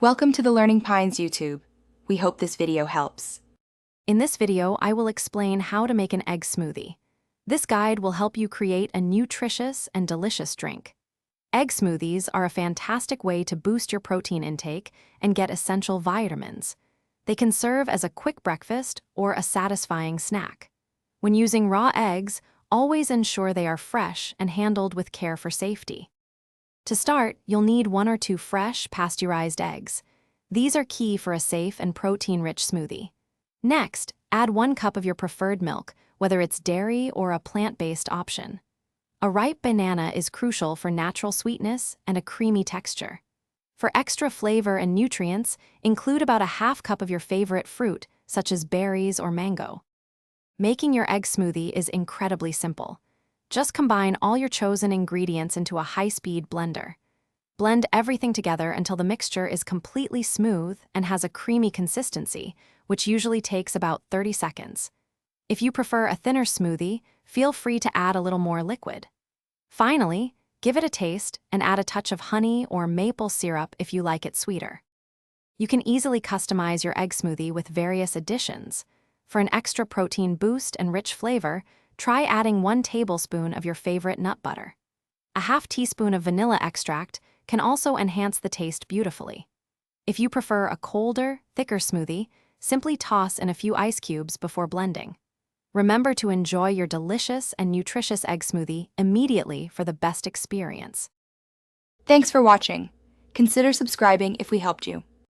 Welcome to the Learning Pines YouTube. We hope this video helps. In this video, I will explain how to make an egg smoothie. This guide will help you create a nutritious and delicious drink. Egg smoothies are a fantastic way to boost your protein intake and get essential vitamins. They can serve as a quick breakfast or a satisfying snack. When using raw eggs, always ensure they are fresh and handled with care for safety. To start, you'll need 1 or 2 fresh, pasteurized eggs. These are key for a safe and protein-rich smoothie. Next, add 1 cup of your preferred milk, whether it's dairy or a plant-based option. A ripe banana is crucial for natural sweetness and a creamy texture. For extra flavor and nutrients, include about a half cup of your favorite fruit, such as berries or mango. Making your egg smoothie is incredibly simple. Just combine all your chosen ingredients into a high-speed blender. Blend everything together until the mixture is completely smooth and has a creamy consistency, which usually takes about 30 seconds. If you prefer a thinner smoothie, feel free to add a little more liquid. Finally, give it a taste and add a touch of honey or maple syrup if you like it sweeter. You can easily customize your egg smoothie with various additions. For an extra protein boost and rich flavor, try adding 1 tablespoon of your favorite nut butter. A half teaspoon of vanilla extract can also enhance the taste beautifully. If you prefer a colder, thicker smoothie, simply toss in a few ice cubes before blending. Remember to enjoy your delicious and nutritious egg smoothie immediately for the best experience. Thanks for watching. Consider subscribing if we helped you.